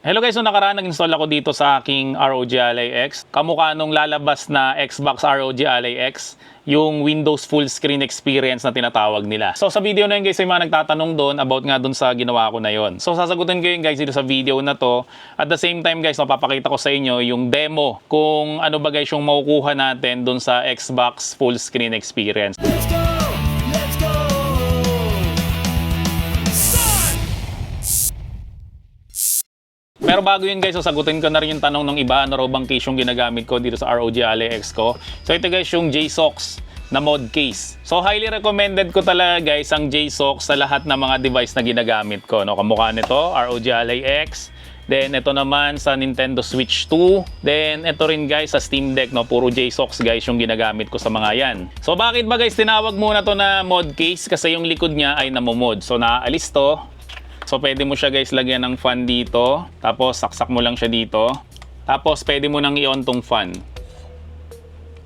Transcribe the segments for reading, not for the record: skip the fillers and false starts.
Hello guys, so nakaraan nag-install ako dito sa aking ROG Ally X. Kamukha nung lalabas na Xbox ROG Ally X, yung Windows full screen experience na tinatawag nila. So sa video na yun guys, may mga nagtatanong doon about nga doon sa ginawa ko na yon. So sasagutin ko yun guys dito sa video na to. At the same time guys, mapapakita ko sa inyo yung demo kung ano ba guys yung makukuha natin doon sa Xbox full screen experience. Pero bago yun guys, so sagutin ko na rin yung tanong ng iba, ano raw bang case yung ginagamit ko dito sa ROG Ally X ko. So ito guys yung JSOX na mod case. So highly recommended ko talaga guys ang JSOX sa lahat ng mga device na ginagamit ko. No? Kamukha nito, ROG Ally X. Then ito naman sa Nintendo Switch 2. Then ito rin guys sa Steam Deck, no? Puro JSOX guys yung ginagamit ko sa mga yan. So bakit ba guys tinawag muna to na mod case? Kasi yung likod niya ay namomod. So naaalis to. So pwede mo siya guys lagyan ng fan dito, tapos saksak mo lang siya dito. Tapos pwede mo nang i-on tong fan.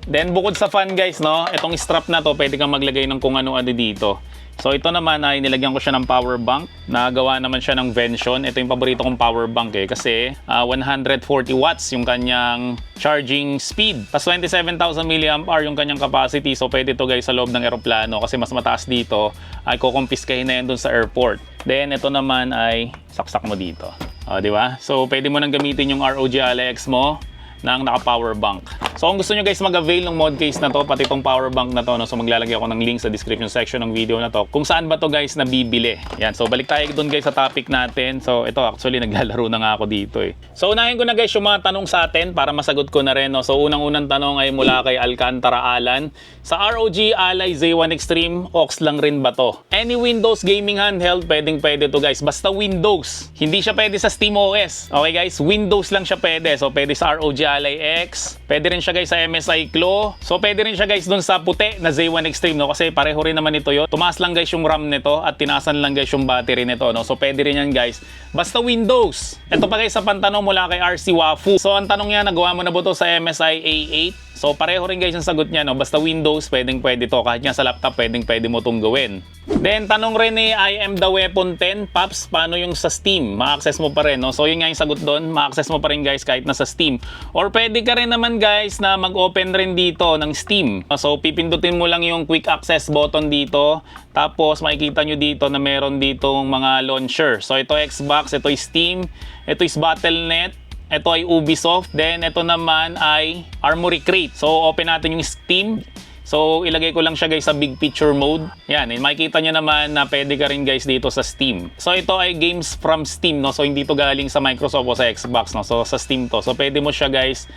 Then bukod sa fan guys, no, itong strap na to pwede kang maglagay ng kung ano-ano dito. So ito naman ay nilagyan ko siya ng power bank. Nagawa naman siya ng Vention. Ito yung paborito kong power bank kasi 140 watts yung kanyang charging speed. Tapos 27,000 mAh yung kanyang capacity. So pwede to guys sa loob ng eroplano kasi mas mataas dito ay kukumpiskahin na yan dun sa airport. Then ito naman ay saksak mo dito. Di ba? So pwede mo nang gamitin yung ROG Ally X mo ng naka-power bank. So kung gusto nyo guys mag-avail ng mod case na to, pati itong power bank na to, no? So maglalagay ako ng link sa description section ng video na to kung saan ba to guys nabibili. Yan, so balik tayo dun guys sa topic natin. So ito actually naglalaro na nga ako dito eh. So unahin ko na guys yung mga tanong sa atin para masagot ko na rin. No? So unang-unang tanong ay mula kay Alcantara Alan. Sa ROG Ally Z1 Extreme, aux lang rin ba to? Any Windows gaming handheld, pwede to guys. Basta Windows. Hindi siya pwede sa SteamOS. Okay guys, Windows lang siya pwede. So pwede sa ROG Ally X. Pwede rin siya guys sa MSI Claw. So pwede rin siya guys dun sa puti na Z1 Extreme, no? Kasi pareho rin naman ito yun. Tumaas lang guys yung RAM nito at tinaasan lang guys yung battery nito, no? So pwede rin yan guys. Basta Windows. Ito pa guys sa pantanong mula kay RC Wafu. So ang tanong niya, nagawa mo na ba to sa MSI A8? So pareho rin guys ang sagot niya, no? Basta Windows, pwede to. Kahit nga sa laptop, pwede mo itong gawin. Then tanong rin ni I am the weapon 10, Paps, paano yung sa Steam? Ma-access mo pa rin, no? So yun nga yung sagot doon, ma-access mo pa rin guys kahit nasa Steam. Or pwede ka rin naman guys na mag-open rin dito ng Steam. So pipindutin mo lang yung quick access button dito. Tapos makikita nyo dito na meron ditong mga launcher. So ito Xbox, ito Steam, ito is Battle.net. Ito ay Ubisoft, then ito naman ay Armory Crate. So open natin yung Steam. So ilagay ko lang siya guys sa big picture mode. Yan, makikita nyo naman na pwede ka rin guys dito sa Steam. So ito ay games from Steam, no? So hindi to galing sa Microsoft o sa Xbox, no? So sa Steam to. So pwede mo siya guys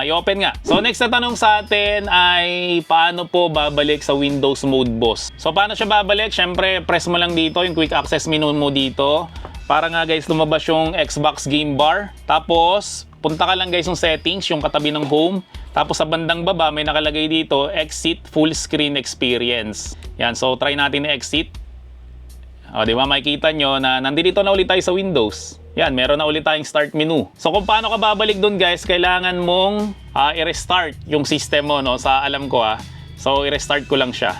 i-open nga. So next na tanong sa atin ay paano po babalik sa Windows Mode Boss? So paano siya babalik? Syempre press mo lang dito yung quick access menu mo dito. Para nga guys lumabas yung Xbox game bar. Tapos punta ka lang guys yung settings, yung katabi ng home. Tapos sa bandang baba may nakalagay dito exit full screen experience. Yan, so try natin i-exit. Di ba makikita nyo na nandito na ulit tayo sa Windows. Yan, meron na ulit tayong start menu. So kung paano ka babalik dun guys, kailangan mong i-restart yung system mo, no? Sa alam ko So i-restart ko lang siya.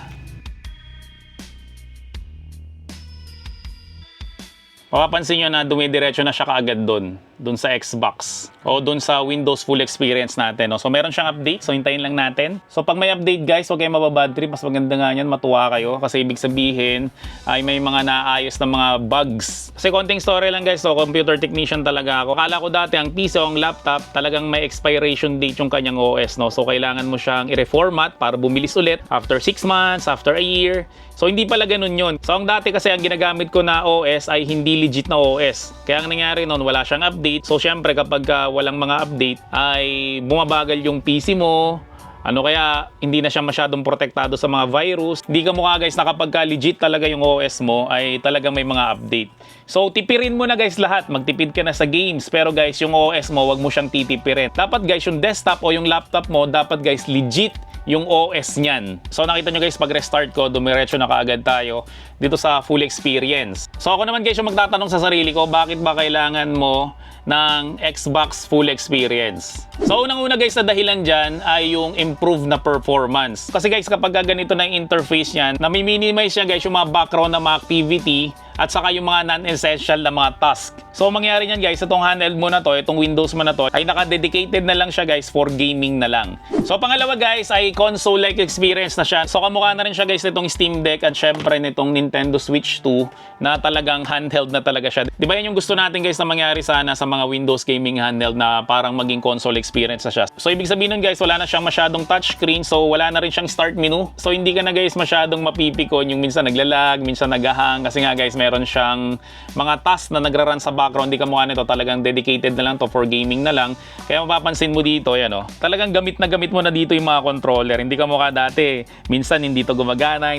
Mapapansin nyo na dumidiretso na siya kaagad doon sa Xbox o doon sa Windows full experience natin, no? So meron siyang update, so hintayin lang natin. So pag may update guys, huwag kayong mababad trip, mas maganda nga yan, matuwa kayo kasi ibig sabihin ay may mga naayos na mga bugs. Kasi konting story lang guys, so computer technician talaga ako. Akala ko dati ang PC o ang laptop talagang may expiration date yung kanyang OS, no? So kailangan mo siyang i-reformat para bumilis ulit after 6 months, after a year. So hindi pala ganun yun. So ang dati kasi ang ginagamit ko na OS ay hindi legit na OS. Kaya ang nangyari noon, wala siyang update. So syempre kapag walang mga update ay bumabagal yung PC mo. Kaya hindi na siya masyadong protektado sa mga virus. Hindi ka mukha guys na kapag legit talaga yung OS mo ay talagang may mga update. So tipirin mo na guys lahat. Magtipid ka na sa games. Pero guys yung OS mo wag mo siyang titipirin. Dapat guys yung desktop o yung laptop mo dapat guys legit yung OS niyan. So nakita nyo guys, pag restart ko, dumiretso na kaagad tayo dito sa full experience. So ako naman guys yung magtatanong sa sarili ko, bakit ba kailangan mo ng Xbox full experience? So unang-una guys na dahilan dyan ay yung improved na performance. Kasi guys kapag ganito na yung interface niyan, nami-minimize niya guys yung mga background na mga activity at saka yung mga non-essential na mga task. So mangyari niyan guys, itong handheld mo na to, itong Windows mo na to, ay naka-dedicated na lang siya guys for gaming na lang. So pangalawa guys ay console-like experience na siya. So kamukha na rin siya guys nitong Steam Deck at syempre nitong Nintendo Switch 2 na talagang handheld na talaga siya. Di ba yan yung gusto natin guys na mangyari sana sa mga Windows gaming handheld na parang maging console experience na siya. So ibig sabihin nun guys, wala na siyang masyadong touchscreen, so wala na rin siyang start menu. So hindi ka na guys masyadong mapipikon yung minsan naglalag, minsan naghahang kasi nga guys meron siyang mga task na nagra-run sa background. Di ka mukha nito, talagang dedicated na lang to for gaming na lang. Kaya mapapansin mo dito, yan o, talagang gamit mo na dito yung mga controller. Hindi ka mukha dati, minsan hindi to gumagana,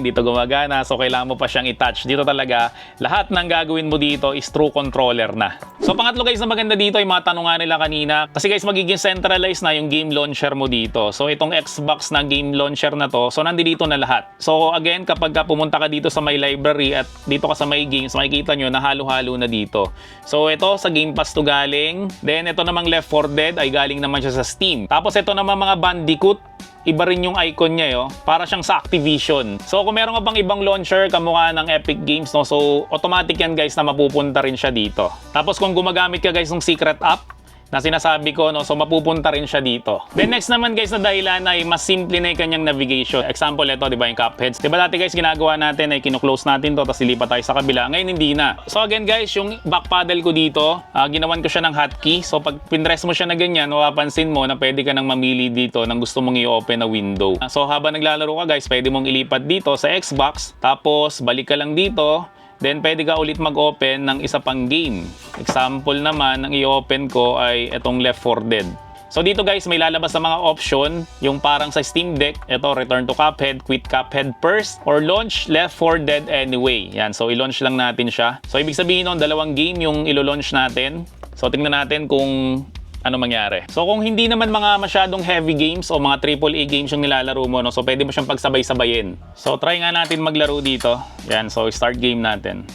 so kailangan mo pa siyang i-touch. Dito talaga, lahat ng gagawin mo dito is true controller na. So pangatlo guys na maganda dito, yung mga tanong nga nila kanina, kasi guys magiging centralized na yung game launcher mo dito. So itong Xbox na game launcher na to, so nandito na lahat. So again, kapag pumunta ka dito sa my library at dito ka sa my games, makikita nyo na halo-halo na dito. So ito sa Game Pass to galing. Then ito namang Left 4 Dead ay galing naman siya sa Steam. Tapos ito naman mga Bandicoot, iba rin yung icon niya yo, para siyang sa Activision. So kung meron ka bang ibang launcher kamukha ng Epic Games, no, so automatic yan guys na mapupunta rin siya dito. Tapos kung gumagamit ka guys ng secret app na sinasabi ko, no, so mapupunta rin siya dito. Then next naman guys na dahilan ay mas simple na yung kanyang navigation. Example ito, di ba yung Cuphead. Di ba dati guys ginagawa natin ay kino-close natin to tapos lilipat tayo sa kabila. Ngayon hindi na. So again guys, yung back paddle ko dito, ginawan ko siya ng hotkey. So pag pinress mo siya na ganyan, mapapansin mo na pwede ka nang mamili dito ng gusto mong i-open na window. So habang naglalaro ka guys, pwede mong ilipat dito sa Xbox, tapos balik ka lang dito. Then, pwede ka ulit mag-open ng isa pang game. Example naman, ang i-open ko ay itong Left 4 Dead. So, dito guys, may lalabas na mga option. Yung parang sa Steam Deck, ito, Return to Cuphead, Quit Cuphead First, or Launch Left 4 Dead Anyway. Yan, so i-launch lang natin siya. So, ibig sabihin nun, dalawang game yung ilo-launch natin. So, tingnan natin kung ano mangyari. So kung hindi naman mga masyadong heavy games o mga AAA games yung nilalaro mo, no, so pwede mo siyang pagsabay-sabayin. So try nga natin maglaro dito. Yan, so start game natin.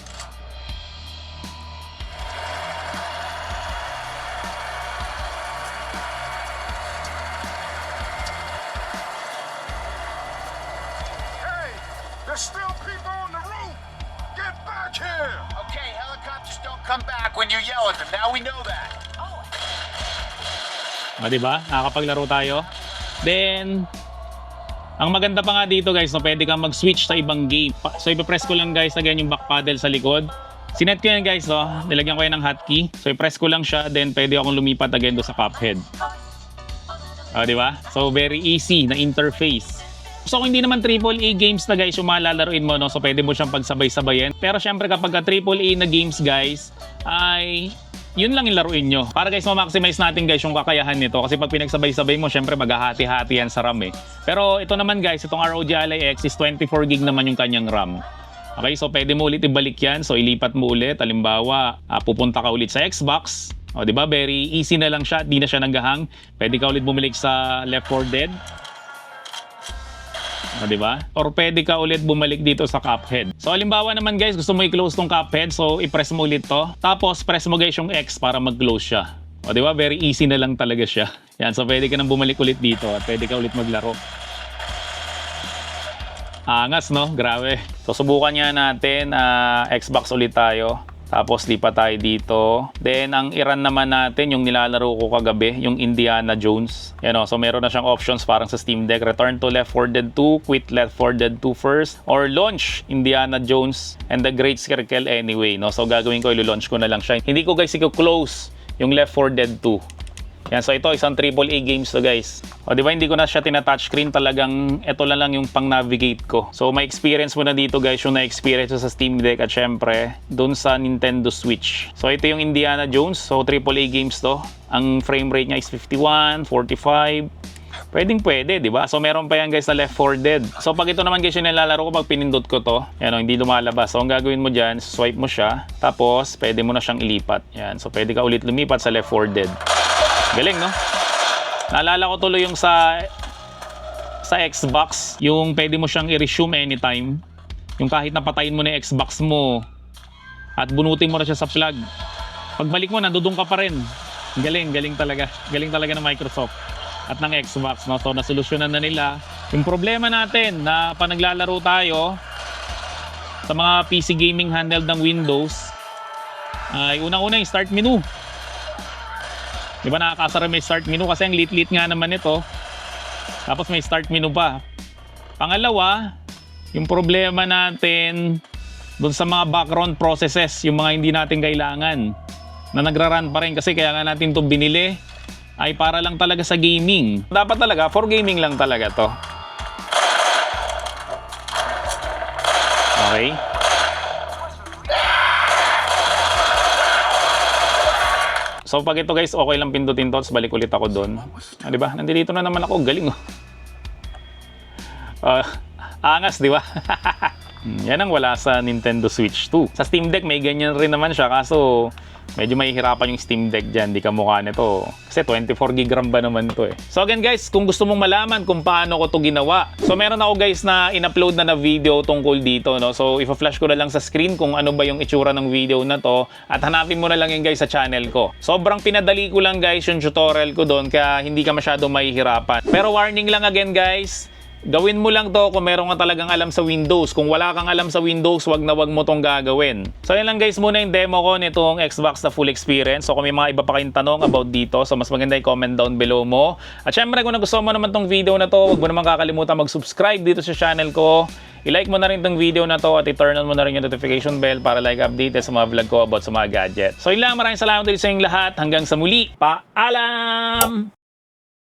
Hey, there's still people on the roof. Get back here. Okay, helicopters don't come back when you yell at them. Now we know that. O, diba? Nakakapaglaro tayo. Then, ang maganda pa nga dito guys, no, pwede kang mag-switch sa ibang game. So, ipapress ko lang guys again yung back paddle sa likod. Sinet ko yan guys, no? Nilagyan ko yan ng hotkey. So, i-press ko lang siya, then pwede akong lumipat again do sa Cuphead. O, diba? So, very easy na interface. So, kung hindi naman AAA games na guys yung malalaroin mo, no? So, pwede mo siyang pagsabay-sabayin. Pero syempre kapag AAA na games guys, ay yun lang yung laruin nyo. Para guys, ma-maximize natin guys yung kakayahan nito. Kasi pag pinagsabay-sabay mo, syempre maghahati-hati yan sa RAM eh. Pero ito naman guys, itong ROG Ally X is 24 gig naman yung kanyang RAM. Okay, so pwede mo ulit ibalik yan. So ilipat mo ulit. Halimbawa, pupunta ka ulit sa Xbox. O, di ba? Very easy na lang siya. Di na siya naghahang. Pwede ka ulit bumalik sa Left 4 Dead. O, diba? Or pwede ka ulit bumalik dito sa Cuphead. So, halimbawa naman guys, gusto mo i-close tong Cuphead. So, i-press mo ulit to. Tapos, press mo guys yung X para mag-close siya. O, diba? Very easy na lang talaga siya. Yan. So, pwede ka nang bumalik ulit dito. At pwede ka ulit maglaro. Angas, no? Grabe. So, subukan nga natin. Xbox ulit tayo. Tapos lipat tayo dito. Then ang i-run naman natin yung nilalaro ko kagabi, yung Indiana Jones. Yan o, so meron na siyang options parang sa Steam Deck. Return to Left 4 Dead 2, Quit Left 4 Dead 2 first, or launch Indiana Jones and the Great Circle Anyway. No? So gagawin ko, ilo-launch ko na lang siya. Hindi ko guys i-close yung Left 4 Dead 2. Yan, so ito isang AAA games to guys. O di ba hindi ko na siya tina-touchscreen, talagang ito lang yung pang-navigate ko. So may experience mo na dito guys yung na-experience sa Steam Deck at syempre doon sa Nintendo Switch. So ito yung Indiana Jones, so AAA games to. Ang frame rate niya is 51, 45. Pwede, di ba? So meron pa yan guys na Left 4 Dead. So pag ito naman guys yung nilalaro ko, pag pinindot ko to, yan o, hindi lumalabas. So ang gagawin mo dyan, swipe mo siya, tapos pwede mo na siyang ilipat. Yan, so pwede ka ulit lumipat sa Left 4 Dead. Galing, no? Naalala ko tuloy yung sa Xbox, yung pwede mo siyang i-resume anytime. Yung kahit napatayin mo na yung Xbox mo at bunutin mo na siya sa plug, pagbalik mo, nandudong ka pa rin. Galing talaga. Galing talaga ng Microsoft at ng Xbox, no? So, nasolusyonan na nila yung problema natin na pa naglalaro tayo sa mga PC gaming handheld ng Windows. Ay, unang-una yung start menu. Di ba nakakasara may start menu kasi ang lit-lit nga naman ito. Tapos may start menu pa. Pangalawa, yung problema natin doon sa mga background processes, yung mga hindi natin kailangan na nagra-run pa rin kasi kaya nga natin ito binili ay para lang talaga sa gaming. Dapat talaga, for gaming lang talaga to. Okay. So pag ito guys, okay lang pindutin to, balik ulit ako doon. Ah, di ba? Nandito na naman ako, galing oh. Angas, di ba? Yan ang wala sa Nintendo Switch 2. Sa Steam Deck may ganyan rin naman siya, kaso medyo mahihirapan yung Steam Deck dyan, di kamukha nito. Kasi 24 gig RAM ba naman to eh. So again guys, kung gusto mong malaman kung paano ko to ginawa, so meron ako guys na in-upload na video tungkol dito, no? So ipa-flash ko na lang sa screen kung ano ba yung itsura ng video na to at hanapin mo na lang yun guys sa channel ko. Sobrang pinadali ko lang guys yung tutorial ko doon kaya hindi ka masyado mahihirapan. Pero warning lang again guys, gawin mo lang to kung meron ka talagang alam sa Windows. Kung wala kang alam sa Windows, wag na wag mo tong gagawin. So yun lang guys muna yung demo ko nitong Xbox na full experience. So kung may mga iba pa kayong tanong about dito, so mas maganda yung comment down below mo. At syempre kung nagustuhan mo naman tong video na to, wag mo naman kakalimutan mag-subscribe dito sa channel ko. I-like mo na rin tong video na to at i-turn on mo na rin yung notification bell para like updated sa mga vlog ko about sa mga gadget. So yun lang, maraming salamat din sa inyong lahat. Hanggang sa muli, paalam!